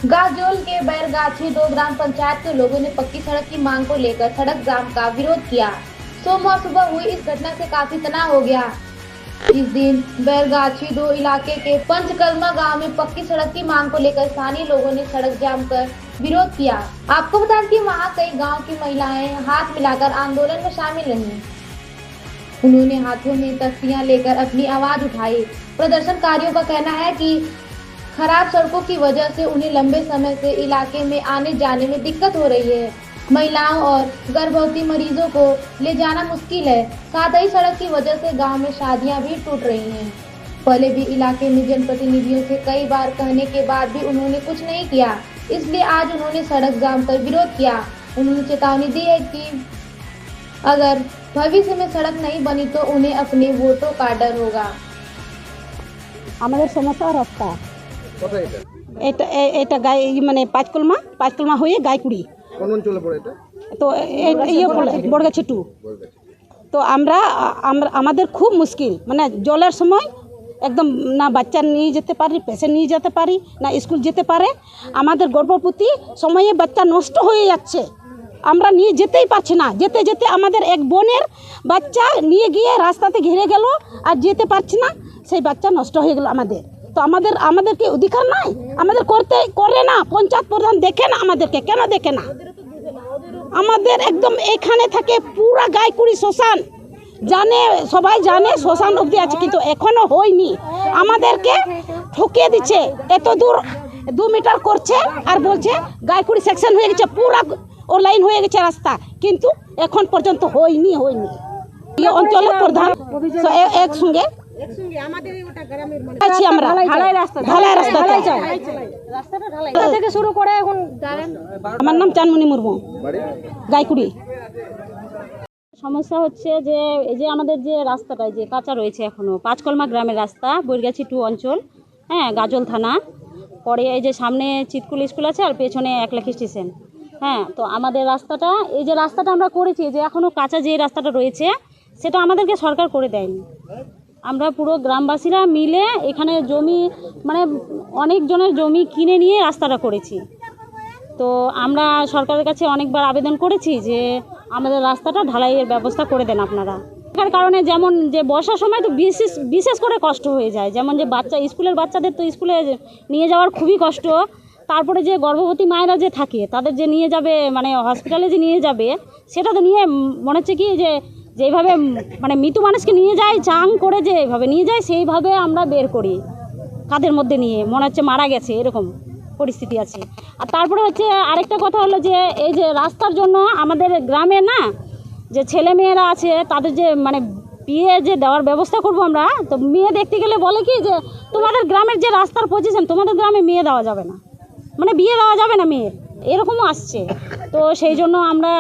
गाजोल के बैरगाछी 2 ग्राम पंचायत के लोगों ने पक्की सड़क की मांग को लेकर सड़क जाम का विरोध किया। सोमवार सुबह हुई इस घटना से काफी तनाव हो गया। इस दिन बैरगाछी 2 इलाके के पंचकलमा गांव में पक्की सड़क की मांग को लेकर स्थानीय लोगों ने सड़क जाम कर विरोध किया। आपको बता दें कि वहां कई गांव की महिलाएं हाथ मिलाकर आंदोलन में शामिल रही। उन्होंने हाथों में तख्तियां लेकर अपनी आवाज उठाई। प्रदर्शनकारियों का कहना है कि खराब सड़कों की वजह से उन्हें लंबे समय से इलाके में आने जाने में दिक्कत हो रही है। महिलाओं और गर्भवती मरीजों को ले जाना मुश्किल है। साथ ही सड़क की वजह से गांव में शादियां भी टूट रही हैं। पहले भी इलाके में जनप्रतिनिधियों से कई बार कहने के बाद भी उन्होंने कुछ नहीं किया, इसलिए आज उन्होंने सड़क जाम कर विरोध किया। उन्होंने चेतावनी दी है कि अगर भविष्य में सड़क नहीं बनी तो उन्हें अपने वोटों का डर होगा। আমাদের সমস্যা রাস্তা এটা গাই মানে পাঁচকলমা হয়ে গাইকুড়ি কোন অঞ্চলে পড়ে এটা? তো ইয়ে বড়গাছি 2। তো আমাদের খুব মুশকিল, মানে জলের সময় একদম না বাচ্চা নিয়ে যেতে পারি, পেশেন্ট নিয়ে যেতে পারি না, স্কুল যেতে পারে। আমাদের গর্ভবতী সময়ে বাচ্চা নষ্ট হয়ে যাচ্ছে, আমরা নিয়ে যেতেই পারছি না। যেতে যেতে আমাদের এক বোনের বাচ্চা নিয়ে গিয়ে রাস্তাতে ঘিরে গেল, আর যেতে পারছি না, সেই বাচ্চা নষ্ট হয়ে গেল আমাদের। তো আমাদের কি অধিকার নাই? আমাদের করে না, পঞ্চায়েত প্রধান দেখে না আমাদেরকে, কেন দেখে না? আমাদের একদম এখানে থাকে পুরা গাইকুড়ি শ্মশান, জানে সবাই জানে শ্মশান অবধি আছে, কিন্তু এখনো হয়নি। আমাদেরকে ঠকিয়ে দিচ্ছে, এত দূর 2 মিটার করছে আর বলছে গাইকুড়ি সেকশন হয়ে গেছে, পুরা ও লাইন হয়ে গেছে রাস্তা, কিন্তু এখন পর্যন্ত হয়নি। এই অঞ্চলের প্রধান একসঙ্গে আছি আমরা, ঢালাই রাস্তা থেকে শুরু করে এখন। আমার নাম চানমণি মুর্মু, গাইকুড়ি। সমস্যা হচ্ছে যে এই যে আমাদের যে রাস্তাটা যে কাঁচা রয়েছে এখনো, পাঁচকলমা গ্রামের রাস্তা, বৈরগাছি 2 অঞ্চল, হ্যাঁ, গাজল থানা পরে এই যে সামনে চিতকুল স্কুল আছে আর পেছনে 1 লাখ স্টেশন। হ্যাঁ, তো আমাদের রাস্তাটা, এই যে রাস্তাটা আমরা করেছি, যে এখনও কাঁচা যে রাস্তাটা রয়েছে সেটা আমাদেরকে সরকার করে দেয়নি। আমরা পুরো গ্রামবাসীরা মিলে এখানে জমি, মানে অনেকজনের জমি কিনে নিয়ে রাস্তাটা করেছি। তো আমরা সরকারের কাছে অনেকবার আবেদন করেছি যে আমাদের রাস্তাটা ঢালাইয়ের ব্যবস্থা করে দেন আপনারা। তার কারণে যেমন যে বর্ষার সময় তো বিশেষ করে কষ্ট হয়ে যায়, যেমন যে স্কুলের বাচ্চাদের তো স্কুলে নিয়ে যাওয়ার খুবই কষ্ট। তারপরে যে গর্ভবতী মায়েরা যে থাকে তাদের যে নিয়ে যাবে, মানে হসপিটালে যে নিয়ে যাবে, সেটা তো নিয়ে মনে হচ্ছে কি যেইভাবে মানে মৃত মানুষকে নিয়ে যায়, চাং করে যেভাবে নিয়ে যায় সেইভাবে আমরা বের করি, কাদের মধ্যে নিয়ে মনে হচ্ছে মারা গেছে, এরকম পরিস্থিতি আছে। আর তারপরে হচ্ছে আরেকটা কথা হলো যে এই যে রাস্তার জন্য আমাদের গ্রামে না যে ছেলে মেয়েরা আছে তাদের যে মানে বিয়ে যে দেওয়ার ব্যবস্থা করব আমরা, তো মেয়ে দেখতে গেলে বলে কি যে তোমাদের গ্রামের যে রাস্তার পজিশন, তোমাদের গ্রামে মেয়ে দেওয়া যাবে না, মানে বিয়ে দেওয়া যাবে না মেয়ের, এরকমও আসছে। তো সেই জন্য আমরা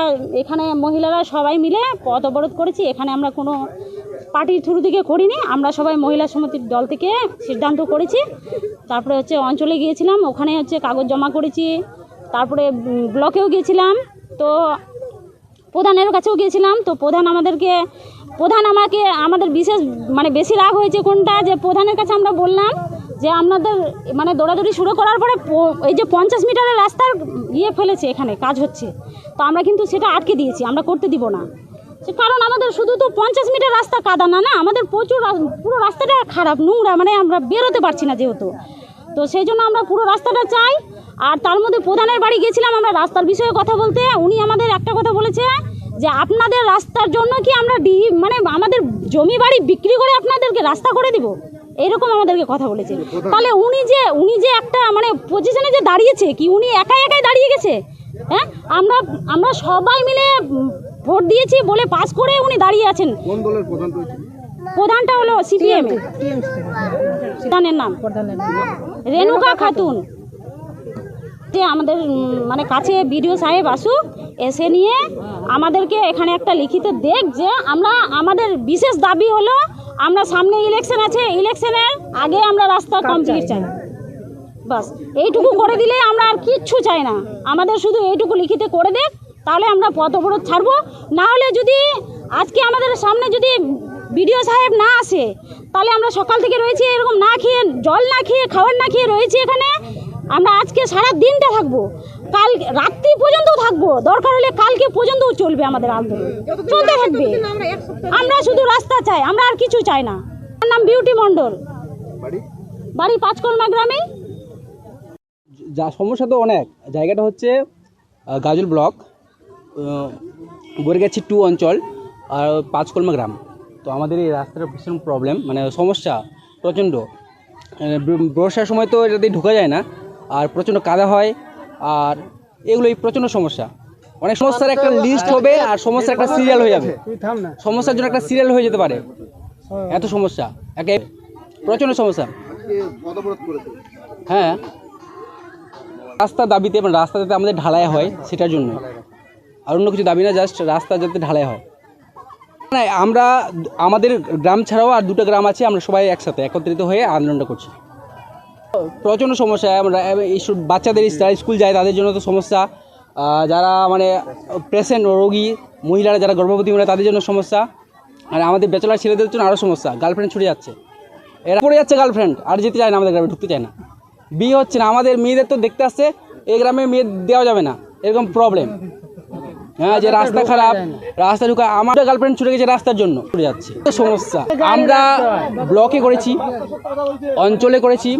এখানে মহিলারা সবাই মিলে পথ অবরোধ করেছি। এখানে আমরা কোনো পার্টির থ্রু থেকে করিনি, আমরা সবাই মহিলা সমিতির দল থেকে সিদ্ধান্ত করেছি। তারপরে হচ্ছে অঞ্চলে গিয়েছিলাম, ওখানে হচ্ছে কাগজ জমা করেছি। তারপরে ব্লকেও গিয়েছিলাম, তো প্রধানের কাছেও গিয়েছিলাম। তো প্রধান আমাদের বিশেষ মানে বেশি রাগ হয়েছে কোনটা, যে প্রধানের কাছে আমরা বললাম যে আপনাদের মানে দৌড়াদৌড়ি শুরু করার পরে এই যে 50 মিটারের রাস্তার ফেলেছে, এখানে কাজ হচ্ছে, তো আমরা কিন্তু সেটা আটকে দিয়েছি, আমরা করতে দিব না। কারণ আমাদের শুধু তো 50 মিটার রাস্তা কাদা না, আমাদের পুরো রাস্তাটা খারাপ, নোংরা, মানে আমরা বেরোতে পারছি না যেহেতু। তো সেই জন্য আমরা পুরো রাস্তাটা চাই। আর তার মধ্যে প্রধানের বাড়ি গিয়েছিলাম আমরা রাস্তার বিষয়ে কথা বলতে। উনি আমাদের একটা কথা বলেছে যে আপনাদের রাস্তার জন্য কি আমরা মানে আমাদের জমি বাড়ি বিক্রি করে আপনাদেরকে রাস্তা করে দিব, এরকম আমাদেরকে কথা বলেছে। তাহলে উনি যে একটা মানে পজিশনে যে দাঁড়িয়েছে, কি উনি একাই দাঁড়িয়ে গেছে? হ্যাঁ, আমরা সবাই মিলে ভোট দিয়েছি বলে পাস করে উনি দাঁড়িয়ে আছেন। কোন দলের প্রধান? প্রধানটা হলো সিপিএম, প্রধানের নাম রেণুকা খাতুন। আমাদের মানে কাছে বিডিও সাহেব আসুক, এসে নিয়ে আমাদেরকে এখানে একটা লিখিত দেখ যে আমাদের বিশেষ দাবি হলো আমরা সামনে ইলেকশন আছে, ইলেকশনের আগে আমরা রাস্তা কমপ্লিট চাই। বাস এইটুকু করে দিলে আমরা আর কিচ্ছু চাই না, আমাদের শুধু এইটুকু লিখিত করে দেখ, তাহলে আমরা পথ অবরোধ ছাড়বো। না হলে যদি আজকে আমাদের সামনে যদি বিডিও সাহেব না আসে, তাহলে আমরা সকাল থেকে রয়েছি এরকম না খেয়ে, জল না খেয়ে, খাবার না খেয়ে রয়েছি এখানে। আমরা আজকে সারা দিনটা থাকবো, কাল রাত্রি পর্যন্ত থাকবো, দরকার হলে কালকে পর্যন্তও চলবে আমাদের আন্দোলন, চলতে থাকবে। আমরা শুধু রাস্তা চাই, আমরা আর কিছু চাই না। আমার নাম বিউটি মণ্ডল, বাড়ি বাড়ি পাঁচকলমা গ্রামে। যা সমস্যা তো অনেক, জায়গাটা হচ্ছে গাজল ব্লক, বরগাছি 2 অঞ্চল আর পাঁচকলমা গ্রাম। তো আমাদের এই রাস্তার ভীষণ প্রবলেম, মানে সমস্যা প্রচণ্ড। বর্ষার সময় তো এটাতে ঢোকা যায় না, আর প্রচণ্ড কাদা হয়, আর এগুলোই প্রচণ্ড সমস্যা। অনেক সমস্যার একটা লিস্ট হবে আর সমস্যার একটা সিরিয়াল হয়ে যাবে, সমস্যার জন্য একটা সিরিয়াল হয়ে যেতে পারে, এত সমস্যা, একে প্রচণ্ড সমস্যা। আজকে পথ অবরোধ করেছে। হ্যাঁ, রাস্তার দাবিতে, মানে রাস্তা যাতে আমাদের ঢালাই হয় সেটার জন্য, আর অন্য কিছু দাবি না, জাস্ট রাস্তা যাতে ঢালাই হয়। না, আমরা আমাদের গ্রাম ছাড়াও আর 2টা গ্রাম আছে, আমরা সবাই একসাথে একত্রিত হয়ে আন্দোলনটা করছি। প্রচণ্ড সমস্যা, আমরা এইসব বাচ্চাদের যারা স্কুল যায় তাদের জন্য তো সমস্যা, যারা মানে পেশেন্ট রোগী মহিলারা যারা গর্ভবতী মহিলা তাদের জন্য সমস্যা, আর আমাদের ব্যাচেলার ছেলেদের জন্য আরও সমস্যা। গার্লফ্রেন্ড ছুটে যাচ্ছে, এরা পড়ে যাচ্ছে গার্লফ্রেন্ড, আর যেতে চায় না, আমাদের গ্রামে ঢুকতে চায় না, বিয়ে হচ্ছে না। আমাদের মেয়েদের তো দেখতে আসছে, এই গ্রামে মেয়ে দেওয়া যাবে না, এরকম প্রবলেম। হ্যাঁ, যে রাস্তা খারাপ, রাস্তা ঢুকা, আমার গার্লফ্রেন্ড ছুটে গেছে রাস্তার জন্য, ছুটে যাচ্ছে, সমস্যা। আমরা ব্লকে করেছি, অঞ্চলে করেছি,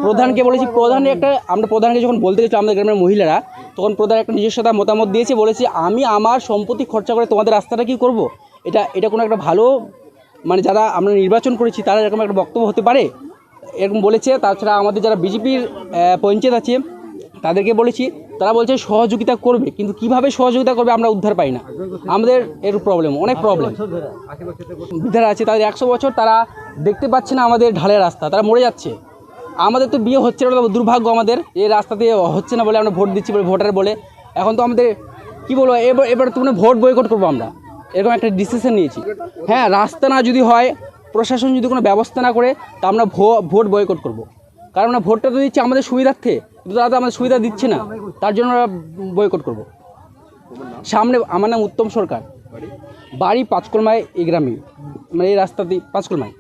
প্রধানকে বলেছি, আমরা প্রধানকে যখন বলতে গেছিলাম আমাদের গ্রামের মহিলারা, তখন প্রধান একটা নিজস্বতা মতামত দিয়েছে, বলেছি আমি আমার সম্পত্তি খরচা করে তোমাদের রাস্তাটা কি করব, এটা কোনো একটা ভালো, মানে যারা আমরা নির্বাচন করেছি তারা এরকম একটা বক্তব্য হতে পারে, এরকম বলেছে। তাছাড়া আমাদের যারা বিজেপির পঞ্চায়েত আছে তাদেরকে বলেছি, তারা বলছে সহযোগিতা করবে, কিন্তু কিভাবে সহযোগিতা করবে আমরা উদ্ধার পাই না। আমাদের এর প্রবলেম, অনেক প্রবলেম। বৃদ্ধারা আছে, তাদের 100 বছর, তারা দেখতে পাচ্ছে না আমাদের ঢালের রাস্তা, তারা মরে যাচ্ছে। আমাদের তো বিয়ে হচ্ছে না, দুর্ভাগ্য আমাদের, এই রাস্তাতে হচ্ছে না বলে আমরা ভোট দিচ্ছি বলে, ভোটার বলে। এখন তো আমাদের কী বলবো, এবার তোমরা ভোট বয়কট করবো, আমরা এরকম একটা ডিসিশন নিয়েছি। হ্যাঁ, রাস্তা না যদি হয়, প্রশাসন যদি কোনো ব্যবস্থা না করে, তা আমরা ভোট বয়কট করব। কারণ আমরা ভোটটা তো দিচ্ছি আমাদের সুবিধার্থে, কিন্তু তারা তো আমাদের সুবিধা দিচ্ছে না, তার জন্য আমরা বয়কট করব। সামনে আমার নাম উত্তম সরকার, বাড়ি পাঁচকলমায়, এই গ্রামে, মানে এই রাস্তাতে পাঁচকলমায়।